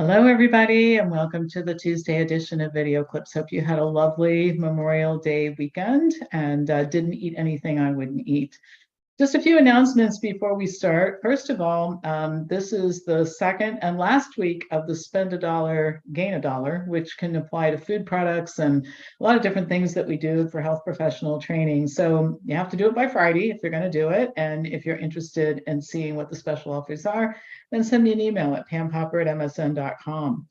Hello, everybody, and welcome to the Tuesday edition of Video Clips. Hope you had a lovely Memorial Day weekend and didn't eat anything I wouldn't eat. Just a few announcements before we start. First of all, this is the second and last week of the Spend a Dollar, Gain a Dollar, which can apply to food products and a lot of different things that we do for health professional training. So you have to do it by Friday if you're going to do it. And if you're interested in seeing what the special offers are, then send me an email at pampopper@msn.com.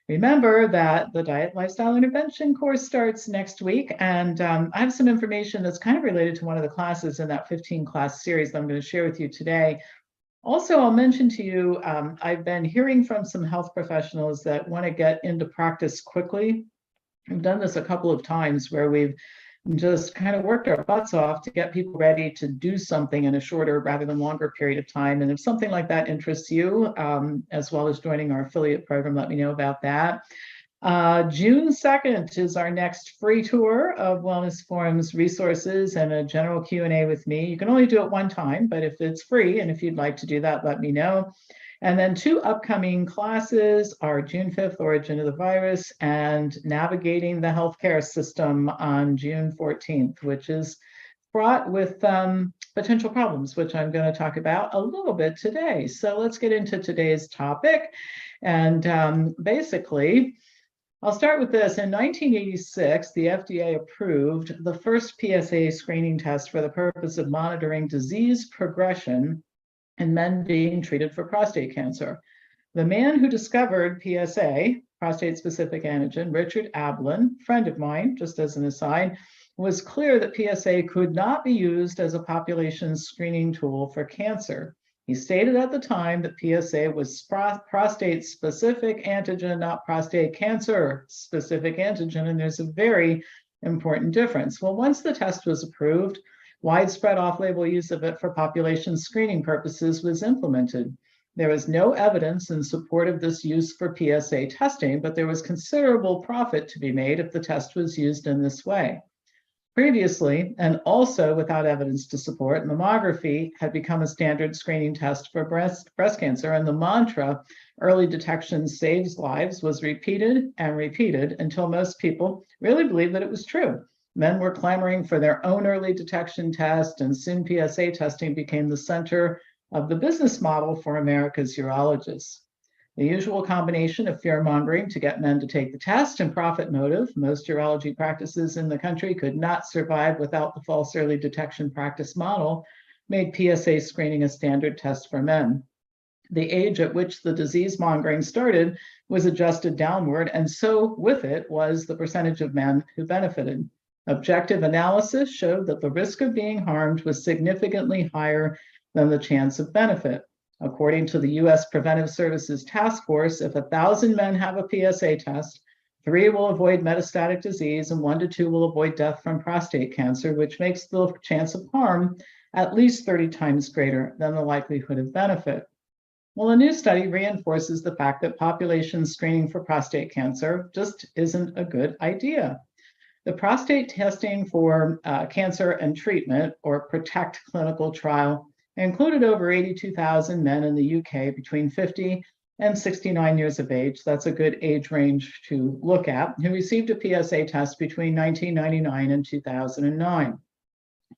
Remember that the Diet Lifestyle Intervention course starts next week, and I have some information that's kind of related to one of the classes in that 15-class series that I'm going to share with you today. Also, I'll mention to you, I've been hearing from some health professionals that want to get into practice quickly. I've done this a couple of times where we've just kind of worked our butts off to get people ready to do something in a shorter rather than longer period of time. And if something like that interests you, as well as joining our affiliate program, let me know about that. June 2nd is our next free tour of Wellness Forum's resources and a general Q&A with me. You can only do it one time, but if it's free and if you'd like to do that, let me know. And then two upcoming classes are June 5th, Origin of the Virus, and Navigating the Healthcare System on June 14th, which is fraught with potential problems, which I'm going to talk about a little bit today. So let's get into today's topic. And basically, I'll start with this. In 1986, the FDA approved the first PSA screening test for the purpose of monitoring disease progression in men being treated for prostate cancer. The man who discovered PSA, prostate-specific antigen, Richard Ablin, friend of mine, just as an aside, was clear that PSA could not be used as a population screening tool for cancer. He stated at the time that PSA was prostate-specific antigen, not prostate cancer-specific antigen, and there's a very important difference. Well, once the test was approved, widespread off-label use of it for population screening purposes was implemented. There was no evidence in support of this use for PSA testing, but there was considerable profit to be made if the test was used in this way. Previously, and also without evidence to support, mammography had become a standard screening test for breast cancer, and the mantra, early detection saves lives, was repeated and repeated until most people really believed that it was true. Men were clamoring for their own early detection test, and soon PSA testing became the center of the business model for America's urologists. The usual combination of fear-mongering to get men to take the test and profit motive, most urology practices in the country could not survive without the false early detection practice model, made PSA screening a standard test for men. The age at which the disease mongering started was adjusted downward, and so with it was the percentage of men who benefited. Objective analysis showed that the risk of being harmed was significantly higher than the chance of benefit. According to the U.S. Preventive Services Task Force, if 1,000 men have a PSA test, 3 will avoid metastatic disease and 1 to 2 will avoid death from prostate cancer, which makes the chance of harm at least 30 times greater than the likelihood of benefit. Well, a new study reinforces the fact that population screening for prostate cancer just isn't a good idea. The prostate testing for cancer and treatment, or PROTECT clinical trial, included over 82,000 men in the UK between 50 and 69 years of age. That's a good age range to look at, who received a PSA test between 1999 and 2009.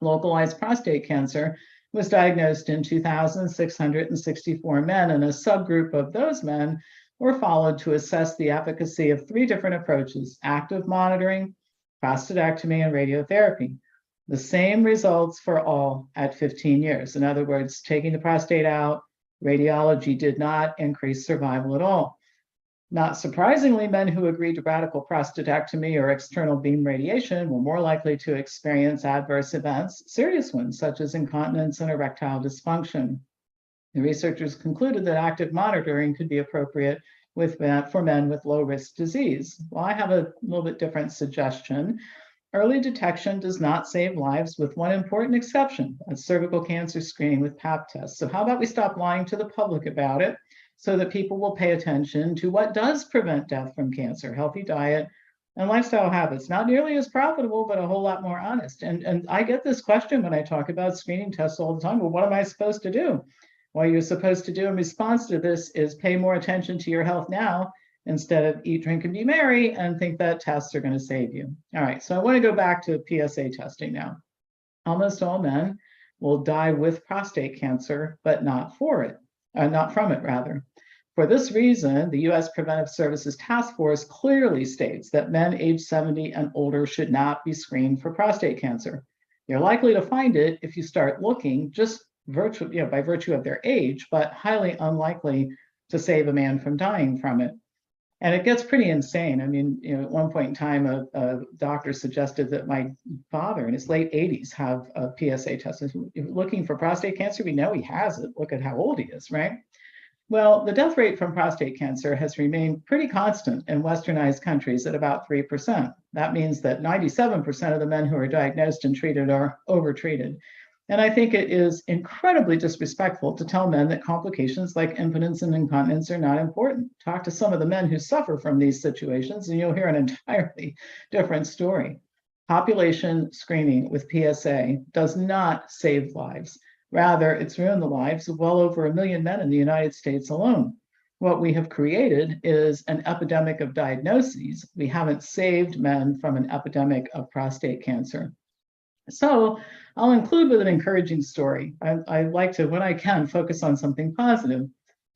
Localized prostate cancer was diagnosed in 2,664 men, and a subgroup of those men were followed to assess the efficacy of 3 different approaches: active monitoring, prostatectomy, and radiotherapy. The same results for all at 15 years. In other words, taking the prostate out, radiology did not increase survival at all. Not surprisingly, men who agreed to radical prostatectomy or external beam radiation were more likely to experience adverse events, serious ones such as incontinence and erectile dysfunction. The researchers concluded that active monitoring could be appropriate for men with low-risk disease. Well, I have a little bit different suggestion. Early detection does not save lives, with one important exception: that's cervical cancer screening with Pap tests. So how about we stop lying to the public about it so that people will pay attention to what does prevent death from cancer: healthy diet and lifestyle habits. Not nearly as profitable, but a whole lot more honest. And I get this question when I talk about screening tests all the time. Well, what am I supposed to do? What you're supposed to do in response to this is pay more attention to your health now instead of eat, drink, and be merry and think that tests are going to save you. All right, so I want to go back to PSA testing now. Almost all men will die with prostate cancer, but not from it, rather. For this reason, the U.S. Preventive Services Task Force clearly states that men age 70 and older should not be screened for prostate cancer. You're likely to find it if you start looking, just by virtue of their age, but highly unlikely to save a man from dying from it. And it gets pretty insane. I mean, at one point in time, a doctor suggested that my father in his late 80s have a PSA test. Looking for prostate cancer, we know he has it. Look at how old he is, right? Well, the death rate from prostate cancer has remained pretty constant in westernized countries at about 3%. That means that 97% of the men who are diagnosed and treated are overtreated. And I think it is incredibly disrespectful to tell men that complications like impotence and incontinence are not important. Talk to some of the men who suffer from these situations, and you'll hear an entirely different story. Population screening with PSA does not save lives. Rather, it's ruined the lives of well over 1 million men in the United States alone. What we have created is an epidemic of diagnoses. We haven't saved men from an epidemic of prostate cancer. So I'll include with an encouraging story. I like to, when I can, focus on something positive.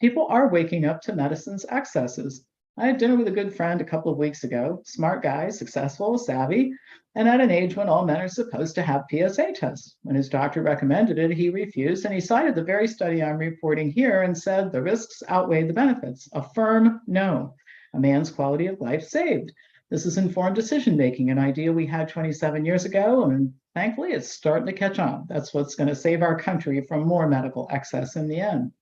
People are waking up to medicine's excesses. I had dinner with a good friend a couple of weeks ago, smart guy, successful, savvy, and at an age when all men are supposed to have PSA tests. When his doctor recommended it, he refused, and he cited the very study I'm reporting here and said the risks outweigh the benefits. A firm no. A man's quality of life saved. This is informed decision-making, an idea we had 27 years ago, and thankfully it's starting to catch on. That's what's going to save our country from more medical excess in the end.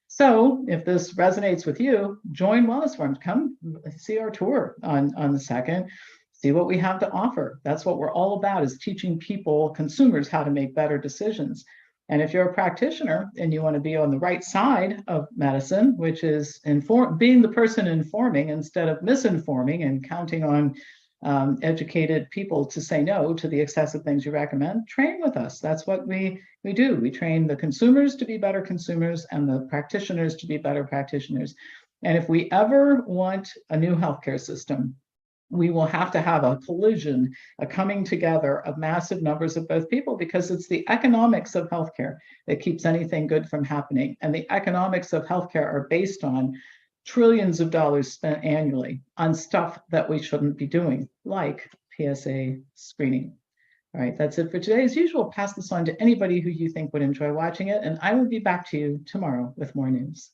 So if this resonates with you, join Wellness Forum. Come see our tour on the 2nd. See what we have to offer. That's what we're all about, is teaching people, consumers, how to make better decisions. And if you're a practitioner and you want to be on the right side of medicine, which is being the person informing instead of misinforming and counting on educated people to say no to the excessive things you recommend, train with us. That's what we do. We train the consumers to be better consumers and the practitioners to be better practitioners. And if we ever want a new healthcare system, we will have to have a collision, a coming together of massive numbers of both people, because it's the economics of healthcare that keeps anything good from happening. And the economics of healthcare are based on trillions of dollars spent annually on stuff that we shouldn't be doing, like PSA screening. All right, that's it for today. As usual, pass this on to anybody who you think would enjoy watching it, and I will be back to you tomorrow with more news.